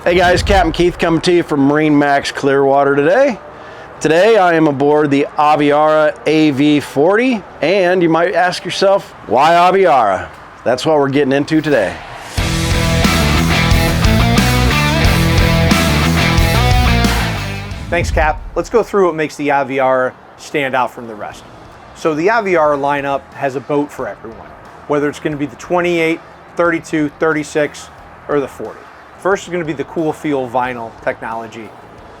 Hey guys, Captain Keith coming to you from MarineMax Clearwater today. Today I am aboard the Aviara AV40, and you might ask yourself, why Aviara? That's what we're getting into today. Thanks, Cap. Let's go through what makes the Aviara stand out from the rest. So the Aviara lineup has a boat for everyone, whether it's going to be the 28, 32, 36, or the 40. First is going to be the cool feel vinyl technology.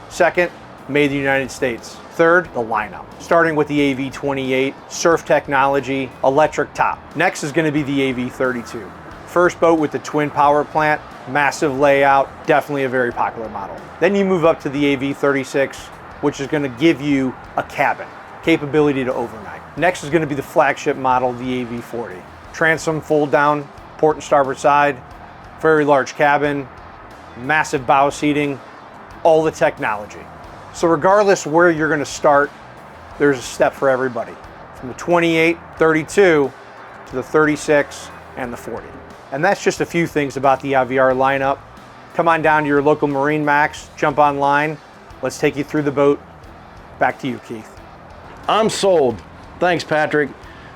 Second, made in the United States. Third, the lineup. Starting with the AV28, surf technology, electric top. Next is going to be the AV32. First boat with the twin power plant, massive layout, definitely a very popular model. Then you move up to the AV36, which is going to give you a cabin, capability to overnight. Next is going to be the flagship model, the AV40. Transom fold down, port and starboard side, very large cabin, massive bow seating, all the technology. So regardless where you're going to start, there's a step for everybody. From the 28, 32 to the 36 and the 40. And that's just a few things about the Aviara lineup. Come on down to your local MarineMax, jump online. Let's take you through the boat. Back to you, Keith. I'm sold. Thanks, Patrick.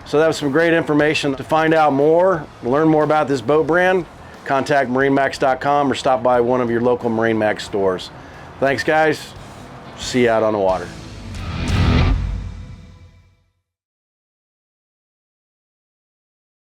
So that was some great information. To find out more, learn more about this boat brand, contact MarineMax.com or stop by one of your local MarineMax stores. Thanks, guys. See you out on the water.